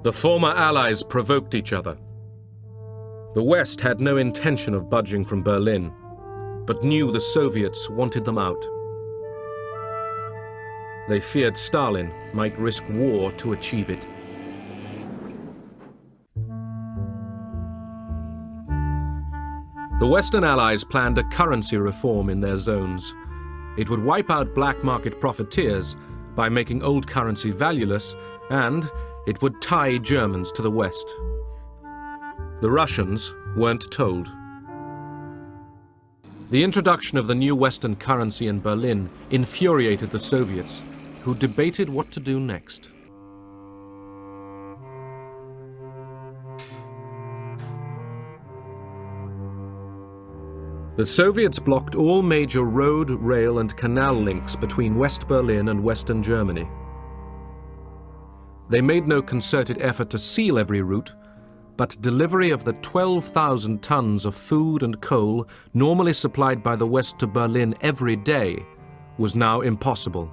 The former Allies provoked each other. The West had no intention of budging from Berlin, but knew the Soviets wanted them out. They feared Stalin might risk war to achieve it. The Western Allies planned a currency reform in their zones. It would wipe out black market profiteers by making old currency valueless, and it would tie Germans to the West. The Russians weren't told. The introduction of the new Western currency in Berlin infuriated the Soviets, who debated what to do next. The Soviets blocked all major road, rail, and canal links between West Berlin and Western Germany. They made no concerted effort to seal every route, but delivery of the 12,000 tons of food and coal normally supplied by the West to Berlin every day was now impossible.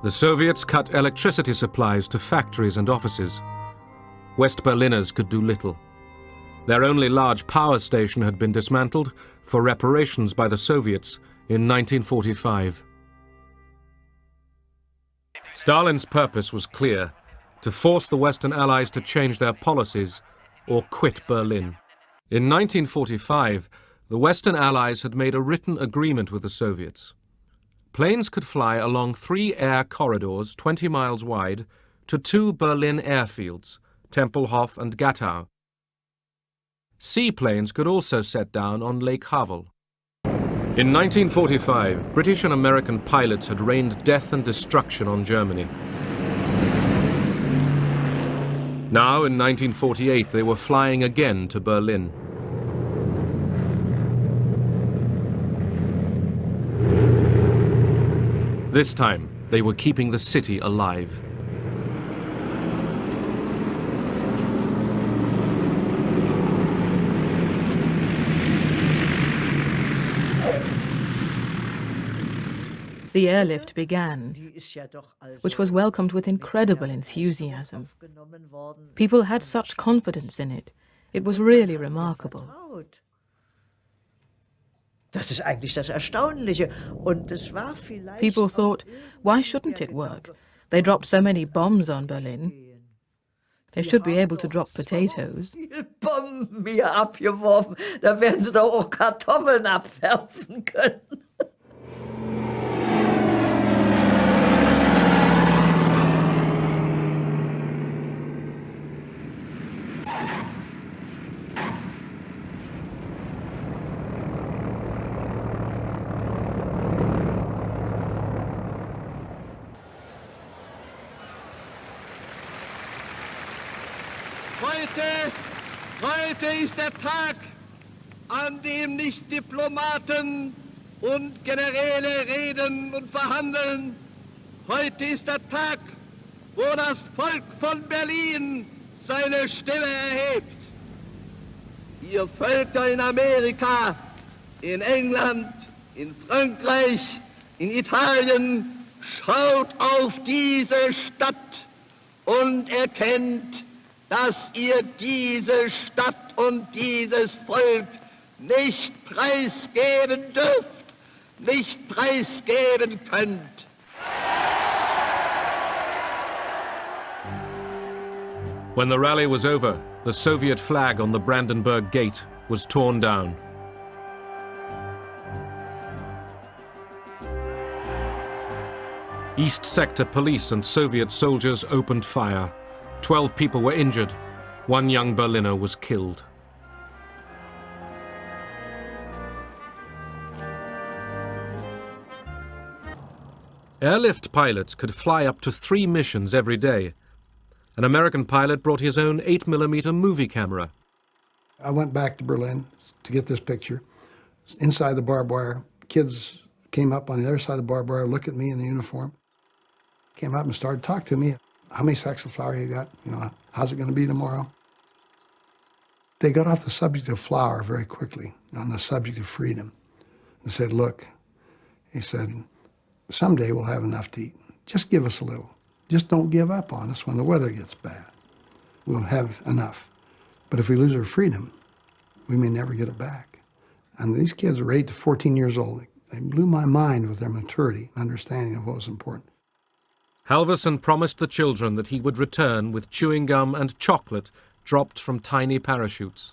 The Soviets cut electricity supplies to factories and offices. West Berliners could do little. Their only large power station had been dismantled for reparations by the Soviets in 1945. Stalin's purpose was clear: to force the Western Allies to change their policies or quit Berlin. In 1945, the Western Allies had made a written agreement with the Soviets. Planes could fly along 3 air corridors 20 miles wide to 2 Berlin airfields, Tempelhof and Gatow. Seaplanes could also set down on Lake Havel. In 1945, British and American pilots had rained death and destruction on Germany. Now, in 1948, they were flying again to Berlin. This time, they were keeping the city alive. The airlift began, which was welcomed with incredible enthusiasm. People had such confidence in it. It was really remarkable. People thought, why shouldn't it work? They dropped so many bombs on Berlin. They should be able to drop potatoes. Bomben hier abgeworfen, da werden sie doch auch Kartoffeln abwerfen können. Heute ist der Tag, an dem nicht Diplomaten und Generäle reden und verhandeln. Heute ist der Tag, wo das Volk von Berlin seine Stimme erhebt. Ihr Völker in Amerika, in England, in Frankreich, in Italien, schaut auf diese Stadt und erkennt, dass ihr diese Stadt und dieses Volk nicht preisgeben dürft, nicht preisgeben könnt. When the rally was over, the Soviet flag on the Brandenburg Gate was torn down. East Sector police and Soviet soldiers opened fire. 12 people were injured. 1 young Berliner was killed. Airlift pilots could fly up to 3 missions every day. An American pilot brought his own 8mm movie camera. I went back to Berlin to get this picture. Inside the barbed wire, kids came up on the other side of the barbed wire, looked at me in the uniform, came up and started talking to me. How many sacks of flour you got? You know, how's it going to be tomorrow? They got off the subject of flour very quickly, on the subject of freedom. And said, look, he said, someday we'll have enough to eat. just give us a little. Just don't give up on us when the weather gets bad. We'll have enough. But if we lose our freedom, we may never get it back. And these kids were 8 to 14 years old. They blew my mind with their maturity and understanding of what was important. Halvorsen promised the children that he would return with chewing gum and chocolate dropped from tiny parachutes.